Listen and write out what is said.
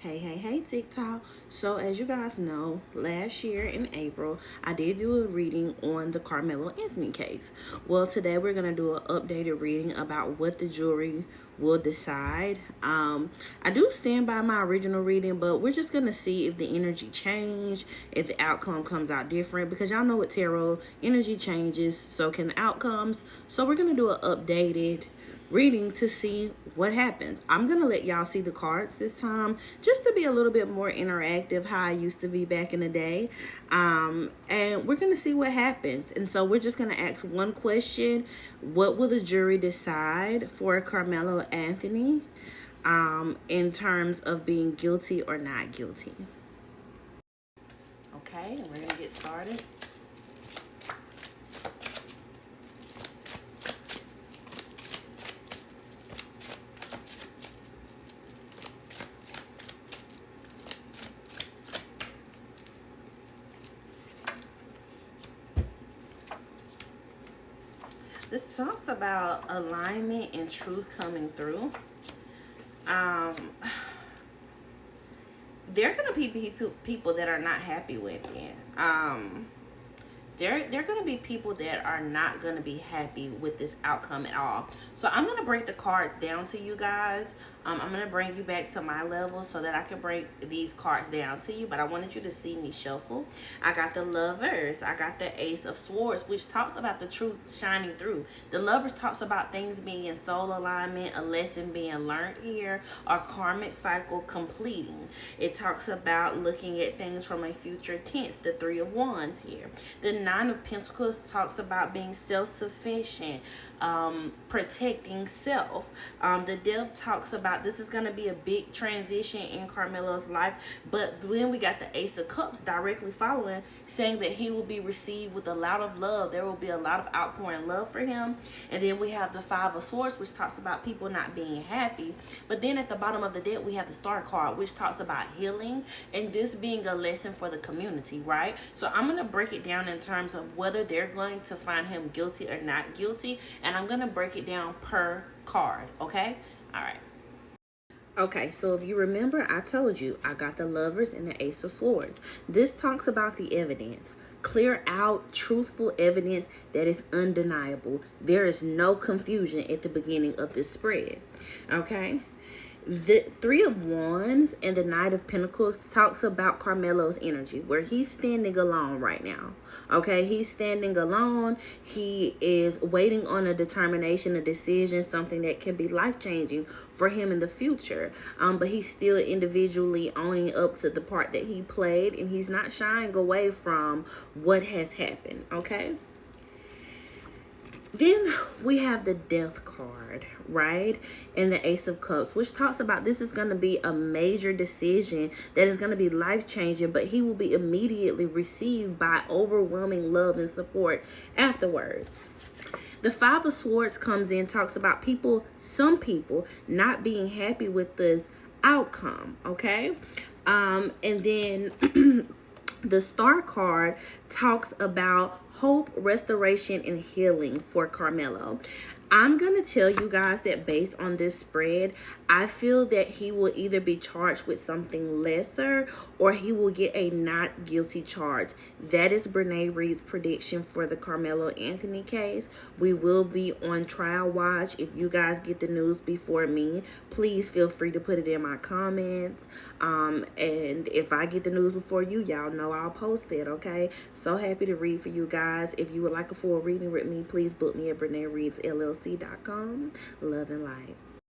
Hey, TikTok. So, as you guys know, last year in April, I did do a reading on the Karmelo Anthony case. Well, today we're going to do an updated reading about what the jury will decide. I do stand by my original reading, but we're just going to see if the energy changed, if the outcome comes out different, because y'all know with tarot, energy changes, so can the outcomes. So, we're going to do an updated reading to see what happens. I'm gonna let y'all see the cards this time just to be a little bit more interactive, how I used to be back in the day. And we're gonna see what happens. And so we're just gonna ask one question: what will the jury decide for Karmelo Anthony in terms of being guilty or not guilty? Okay, and we're gonna get started. This talks about alignment and truth coming through. There are going to be people that are not happy with it. There are going to be people that are not going to be happy with this outcome at all. So I'm going to break the cards down to you guys. I'm going to bring you back to my level so that I can break these cards down to you. But I wanted you to see me shuffle. I got the Lovers. I got the Ace of Swords, which talks about the truth shining through. The Lovers talks about things being in soul alignment, a lesson being learned here, or karmic cycle completing. It talks about looking at things from a future tense, the Three of Wands here. The Nine of Pentacles talks about being self-sufficient, protecting self. The Death talks about this is going to be a big transition in Karmelo's life, but then we got the Ace of Cups directly following, saying that he will be received with a lot of love. There will be a lot of outpouring love for him. And then we have the Five of Swords, which talks about people not being happy. But then at the bottom of the deck, we have the Star card, which talks about healing and this being a lesson for the community, right? So I'm going to break it down in terms of whether they're going to find him guilty or not guilty, and I'm going to break it down per card, okay? All right. Okay, so if you remember, I told you I got the Lovers and the Ace of Swords. This talks about the evidence. Clear out truthful evidence that is undeniable. There is no confusion at the beginning of this spread, okay? The Three of Wands and the Knight of Pentacles talks about Karmelo's energy, where he's standing alone right now. Okay, he's standing alone. He is waiting on a determination, a decision, something that can be life-changing for him in the future. But he's still individually owning up to the part that he played, and he's not shying away from what has happened. Okay. Then we have the Death card, right? And the Ace of Cups, which talks about this is going to be a major decision that is going to be life-changing, but he will be immediately received by overwhelming love and support afterwards. The Five of Swords comes in, talks about some people not being happy with this outcome, okay? And then the Star card talks about hope, restoration, and healing for Karmelo. I'm going to tell you guys that based on this spread, I feel that he will either be charged with something lesser or he will get a not guilty charge. That is Brene Reed's prediction for the Karmelo Anthony case. We will be on trial watch. If you guys get the news before me, please feel free to put it in my comments. And if I get the news before you, y'all know I'll post it, okay? So happy to read for you guys. If you would like a full reading with me, please book me at BreneReadsLLC.com. Love and light.